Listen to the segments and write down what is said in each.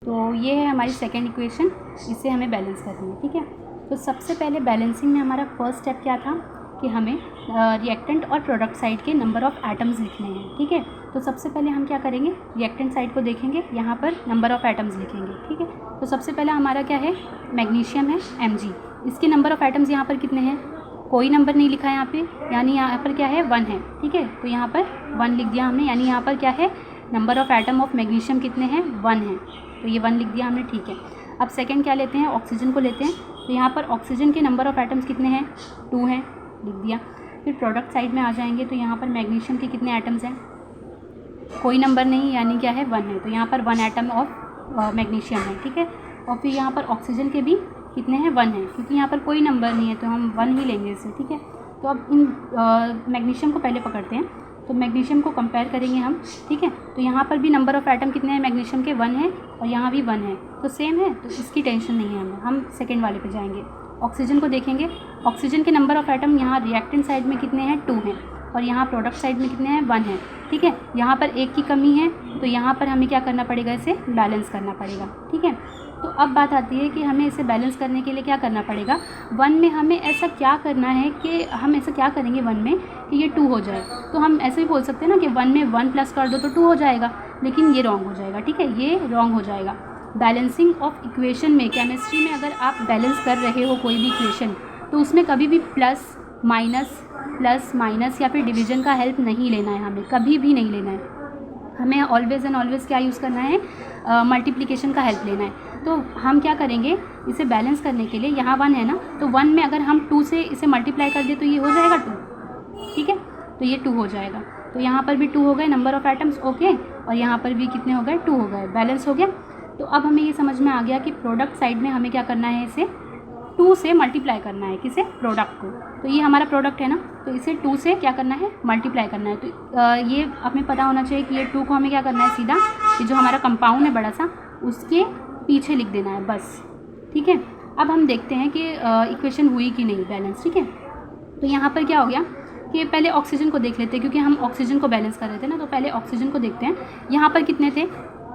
तो ये है हमारी सेकेंड इक्वेशन, इसे हमें बैलेंस करनी है। ठीक है, तो सबसे पहले बैलेंसिंग में हमारा फर्स्ट स्टेप क्या था कि हमें रिएक्टेंट और प्रोडक्ट साइड के नंबर ऑफ़ एटम्स लिखने हैं। ठीक है, तो सबसे पहले हम क्या करेंगे, रिएक्टेंट साइड को देखेंगे, यहाँ पर नंबर ऑफ़ एटम्स लिखेंगे। ठीक है, तो सबसे पहले हमारा क्या है, मैग्नीशियम है Mg, इसके नंबर ऑफ़ एटम्स यहाँ पर कितने हैं, कोई नंबर नहीं लिखा है यहाँ पे, यानी यहाँ पर क्या है 1 है। ठीक है, तो यहाँ पर 1 लिख दिया हमने, यानी यहाँ पर क्या है, number of atom of magnesium कितने हैं, 1 है, तो ये 1 लिख दिया हमने। ठीक है, अब सेकंड क्या लेते हैं, ऑक्सीजन को लेते हैं, तो यहाँ पर ऑक्सीजन के नंबर ऑफ़ एटम्स कितने हैं, 2 हैं, लिख दिया। फिर प्रोडक्ट साइड में आ जाएंगे, तो यहाँ पर मैग्नीशियम के कितने एटम्स हैं, कोई नंबर नहीं, यानी क्या है 1 है, तो यहाँ पर 1 एटम ऑफ मैग्नीशियम है। ठीक है, और फिर यहाँ पर ऑक्सीजन के भी कितने हैं, 1 है, क्योंकि यहाँ पर कोई नंबर नहीं है तो हम 1 ही लेंगे इसे। ठीक है, तो अब इन मैग्नीशियम को पहले पकड़ते हैं, तो मैग्नीशियम को कंपेयर करेंगे हम। ठीक है, तो यहाँ पर भी नंबर ऑफ़ एटम कितने हैं मैग्नीशियम के, 1 है, और यहाँ भी 1 है, तो सेम है, तो इसकी टेंशन नहीं है हमें। हम सेकेंड वाले पे जाएंगे, ऑक्सीजन को देखेंगे, ऑक्सीजन के नंबर ऑफ़ एटम यहाँ रिएक्टेंट साइड में कितने हैं, 2 हैं, और यहाँ प्रोडक्ट साइड में कितने हैं, 1 है। ठीक है, यहाँ पर एक की कमी है, तो यहाँ पर हमें क्या करना पड़ेगा, इसे बैलेंस करना पड़ेगा। ठीक है, तो अब बात आती है कि हमें इसे बैलेंस करने के लिए क्या करना पड़ेगा, 1 में हमें ऐसा क्या करना है कि हम ऐसा क्या करेंगे 1 में कि ये 2 हो जाए। तो हम ऐसे भी बोल सकते हैं ना कि 1 में 1 प्लस कर दो तो 2 हो जाएगा, लेकिन ये रॉन्ग हो जाएगा। ठीक है, ये रॉन्ग हो जाएगा। बैलेंसिंग ऑफ इक्वेशन में, केमिस्ट्री में अगर आप बैलेंस कर रहे हो कोई भी इक्वेशन, तो उसमें कभी भी प्लस माइनस या फिर डिवीजन का हेल्प नहीं लेना है, हमें कभी भी नहीं लेना है। हमें ऑलवेज़ एंड ऑलवेज़ क्या यूज़ करना है, मल्टीप्लिकेशन का हेल्प लेना है। तो हम क्या करेंगे, इसे बैलेंस करने के लिए, यहाँ 1 है ना, तो 1 में अगर हम 2 से इसे मल्टीप्लाई कर दे तो ये हो जाएगा 2। ठीक है, तो ये 2 हो जाएगा, तो यहाँ पर भी 2 हो गए नंबर ऑफ़ एटम्स, ओके, और यहाँ पर भी कितने हो गए, 2 हो गए, बैलेंस हो गया। तो अब हमें ये समझ में आ गया कि प्रोडक्ट साइड में हमें क्या करना है, इसे 2 से मल्टीप्लाई करना है, किसे, प्रोडक्ट को। तो ये हमारा प्रोडक्ट है ना, तो इसे 2 से क्या करना है, मल्टीप्लाई करना है। तो ये हमें पता होना चाहिए कि ये 2 को हमें क्या करना है, सीधा ये जो हमारा कंपाउंड है बड़ा सा, उसके पीछे लिख देना है बस। ठीक है, अब हम देखते हैं कि इक्वेशन हुई कि नहीं बैलेंस। ठीक है, तो यहाँ पर क्या हो गया कि पहले ऑक्सीजन को देख लेते हैं, क्योंकि हम ऑक्सीजन को बैलेंस कर रहे थे ना, तो पहले ऑक्सीजन को देखते हैं। यहाँ पर कितने थे,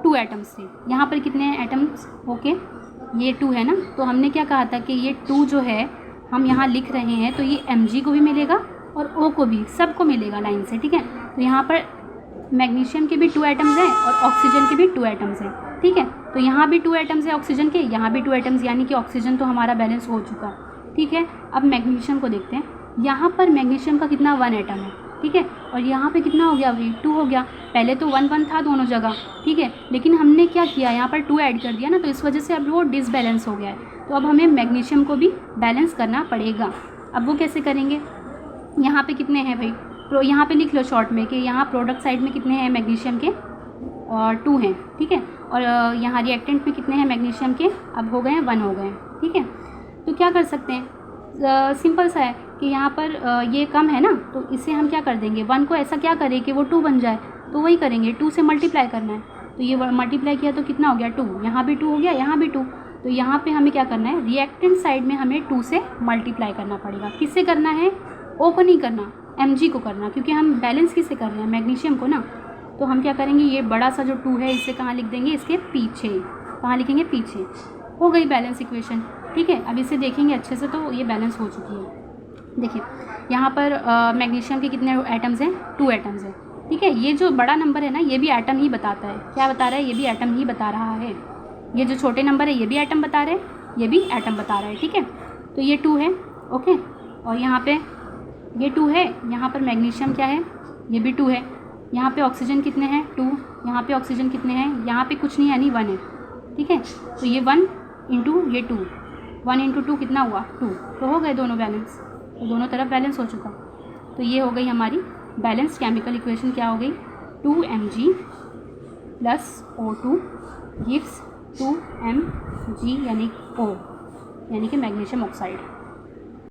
2 एटम्स थे, यहाँ पर कितने हैं एटम्स, ओके, ये 2 है ना, तो हमने क्या कहा था कि ये 2 जो है हम यहाँ लिख रहे हैं, तो ये Mg को भी मिलेगा और O को भी, सबको मिलेगा लाइन से। ठीक है, तो यहाँ पर मैग्नीशियम के भी 2 एटम्स हैं और ऑक्सीजन के भी 2 एटम्स हैं। ठीक है, तो यहाँ भी 2 एटम्स है ऑक्सीजन के, यहाँ भी 2 एटम्स, यानी कि ऑक्सीजन तो हमारा बैलेंस हो चुका। ठीक है, अब मैग्नीशियम को देखते हैं, यहाँ पर मैग्नीशियम का कितना, 1 एटम है। ठीक है, और यहाँ पे कितना हो गया, अभी 2 हो गया, पहले तो 1 था दोनों जगह। ठीक है, लेकिन हमने क्या किया, यहाँ पर 2 ऐड कर दिया ना, तो इस वजह से अब वो डिसबैलेंस हो गया है। तो अब हमें मैग्नीशियम को भी बैलेंस करना पड़ेगा। अब वो कैसे करेंगे, यहाँ पे कितने हैं भाई, तो यहाँ पे लिख लो शॉर्ट में कि यहाँ प्रोडक्ट साइड में कितने हैं मैग्नीशियम के, 2 हैं। ठीक है, और यहाँ रिएक्टेंट में कितने हैं मैग्नीशियम के, अब हो गए हैं 1 हो गए हैं। ठीक है, तो क्या कर सकते हैं, सिंपल सा है कि यहाँ पर ये कम है ना, तो इसे हम क्या कर देंगे, 1 को ऐसा क्या करें कि वो 2 बन जाए, तो वही करेंगे, 2 से मल्टीप्लाई करना है। तो ये मल्टीप्लाई किया तो कितना हो गया, 2, यहाँ भी 2 हो गया, यहाँ भी 2, तो यहाँ पे हमें क्या करना है, रिएक्टेंट साइड में हमें 2 से मल्टीप्लाई करना पड़ेगा। किससे करना है, O को नहीं करना, Mg को करना, क्योंकि हम बैलेंस किससे कर रहे हैं, मैग्नीशियम को ना। तो हम क्या करेंगे, ये बड़ा सा जो 2 है इसे कहाँ लिख देंगे, इसके पीछे, कहाँ लिखेंगे, पीछे। हो गई बैलेंस इक्वेशन। ठीक है, अब इसे देखेंगे अच्छे से, तो ये बैलेंस हो चुकी है। देखिए यहाँ पर मैग्नीशियम के कितने एटम्स हैं, 2 एटम्स हैं। ठीक है, ये जो बड़ा नंबर है ना, ये भी एटम ही बताता है, क्या बता रहा है, ये भी एटम ही बता रहा है। ये जो छोटे नंबर है ये भी एटम बता रहे हैं, ये भी एटम बता रहा है। ठीक है, तो ये 2 है, ओके, और यहाँ पे ये 2 है, यहाँ पर मैग्नीशियम क्या है, ये भी 2 है, यहाँ पे ऑक्सीजन कितने हैं, 2, यहाँ पे ऑक्सीजन कितने हैं, यहाँ पे कुछ नहीं यानी 1 है। ठीक है, तो ये 1 इंटू ये 2, 1 इंटू 2 कितना हुआ, 2, तो हो गए दोनों बैलेंस, तो दोनों तरफ बैलेंस हो चुका। तो ये हो गई हमारी बैलेंस केमिकल इक्वेशन, क्या हो गई, 2Mg plus O2 gives 2Mg यानी O, यानी कि मैग्नीशियम ऑक्साइड।